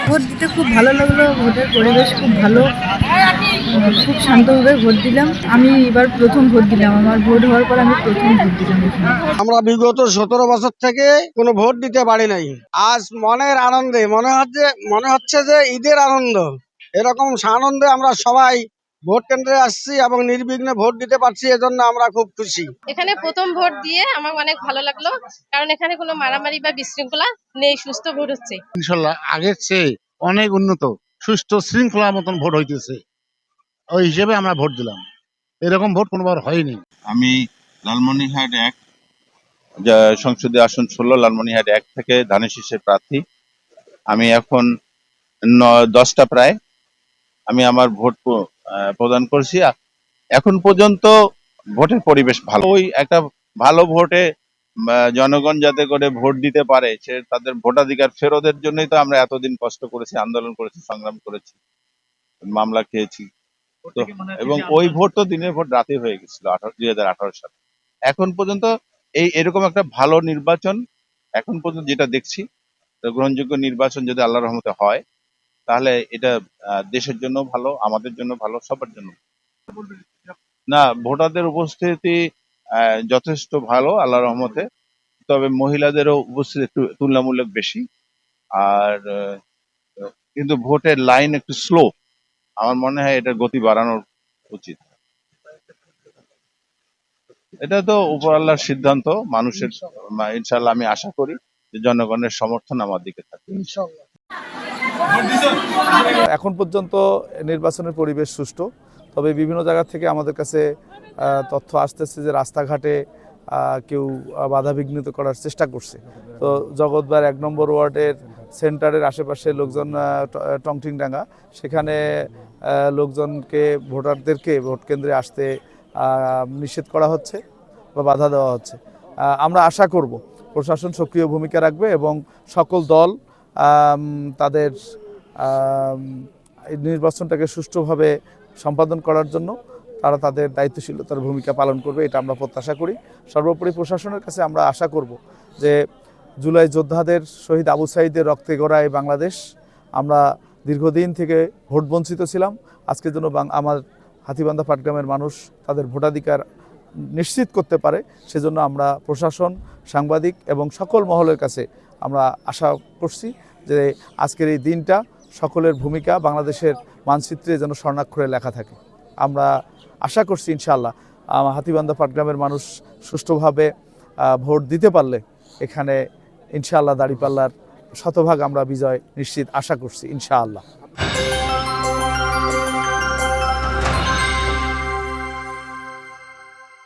Vote দিতে খুব ভালো লাগলো। ভোটের পরিবেশ খুব ভালো, খুব শান্তভাবে ভোট দিলাম। আমি এবার প্রথম ভোট দিলাম, আমার ভোট হওয়ার পর আমি প্রথম ভোট দিলাম এখানে। আমরা বিগত 17 বছর থেকে কোনো ভোট দিতে পারি নাই। আজ মনের আনন্দে মনে হচ্ছে যে ঈদের আনন্দ, এরকম আনন্দে আমরা সবাই ভোট কেন্দ্রে আসছি এবং নির্বিঘ্নে ভোট দিতে পারছি, এজন্য আমরা খুব খুশি। এখানে প্রথম ভোট দিয়ে আমার অনেক ভালো লাগলো, কারণ এখানে কোনো মারামারি বা বিশৃঙ্খলা নেই, সুস্থ ভোট হচ্ছে। ইনশাল্লাহ আগের চেয়ে অনেক উন্নত, সুষ্ঠু শৃঙ্খলার মতন ভোট হইতেছে, ওই হিসেবে আমরা ভোট দিলাম। এরকম ভোট কোনোবার হয়নি। আমি লালমনিরহাট 1 সংসদীয় আসন 16 লালমনিরহাট 1 থেকে ধানের শীষের প্রার্থী। আমি এখন 10টা প্রায় আমি আমার ভোট প্রদান করছি। এখন পর্যন্ত ভোটের পরিবেশ ভালো। ওই একটা ভালো ভোটে জনগণ যাতে করে ভোট দিতে পারে, সে তাদের ভোটাধিকার ফেরতের জন্যই তো আমরা এতদিন কষ্ট করেছি, আন্দোলন করেছি, সংগ্রাম করেছি, মামলা খেয়েছি। তো এবং ওই ভোট তো দিনের ভোট রাতে হয়ে গেছিল 2018 সালে। এখন পর্যন্ত এরকম একটা ভালো নির্বাচন এখন পর্যন্ত যেটা দেখছি, গ্রহণযোগ্য নির্বাচন যদি আল্লাহর রহমতে হয়, তাহলে এটা দেশের জন্য ভালো, আমাদের জন্য ভালো, সবার জন্য। না, ভোটারদের উপস্থিতি যথেষ্ট ভালো আল্লাহর রহমতে, তবে মহিলাদেরও উপস্থিতি একটু তুলনামূলক বেশি। আর কিন্তু ভোটের লাইন একটু স্লো, আমার মনে হয় এটার গতি বাড়ানো উচিত। এটা তো উপর আল্লাহর সিদ্ধান্ত, মানুষের। ইনশাল্লাহ আমি আশা করি যে জনগণের সমর্থন আমার দিকে থাকবে। এখন পর্যন্ত নির্বাচনের পরিবেশ সুষ্ঠু, তবে বিভিন্ন জায়গা থেকে আমাদের কাছে তথ্য আসতেছে যে রাস্তাঘাটে কেউ বাধাবিঘ্নিত করার চেষ্টা করছে। তো জগৎবার 1 নম্বর ওয়ার্ডের সেন্টারের আশেপাশে লোকজন টংটিংডাঙ্গা, সেখানে লোকজনকে, ভোটারদেরকে ভোট কেন্দ্রে আসতে নিষেধ করা হচ্ছে বা বাধা দেওয়া হচ্ছে। আমরা আশা করব প্রশাসন সক্রিয় ভূমিকা রাখবে এবং সকল দল তাদের নির্বাচনটাকে সুষ্ঠুভাবে সম্পাদন করার জন্য তারা তাদের দায়িত্বশীলতার ভূমিকা পালন করবে, এটা আমরা প্রত্যাশা করি। সর্বোপরি প্রশাসনের কাছে আমরা আশা করব যে জুলাই যোদ্ধাদের, শহীদ আবু সাঈদের রক্তে গড়া এই বাংলাদেশ, আমরা দীর্ঘদিন থেকে ভোট বঞ্চিত ছিলাম, আজকের জন্য আমার হাতীবান্ধা পাটগ্রামের মানুষ তাদের ভোটাধিকার নিশ্চিত করতে পারে, সেজন্য আমরা প্রশাসন, সাংবাদিক এবং সকল মহলের কাছে আমরা আশা করছি যে আজকের এই দিনটা সকলের ভূমিকা বাংলাদেশের মানচিত্রে যেন স্বর্ণাক্ষরে লেখা থাকে। আমরা আশা করছি ইনশাআল্লাহ হাতীবান্ধা পাটগ্রামের মানুষ সুষ্ঠুভাবে ভোট দিতে পারলে এখানে ইনশাআল্লাহ দাঁড়িপাল্লার শতভাগ আমরা বিজয় নিশ্চিত আশা করছি ইনশাআল্লাহ।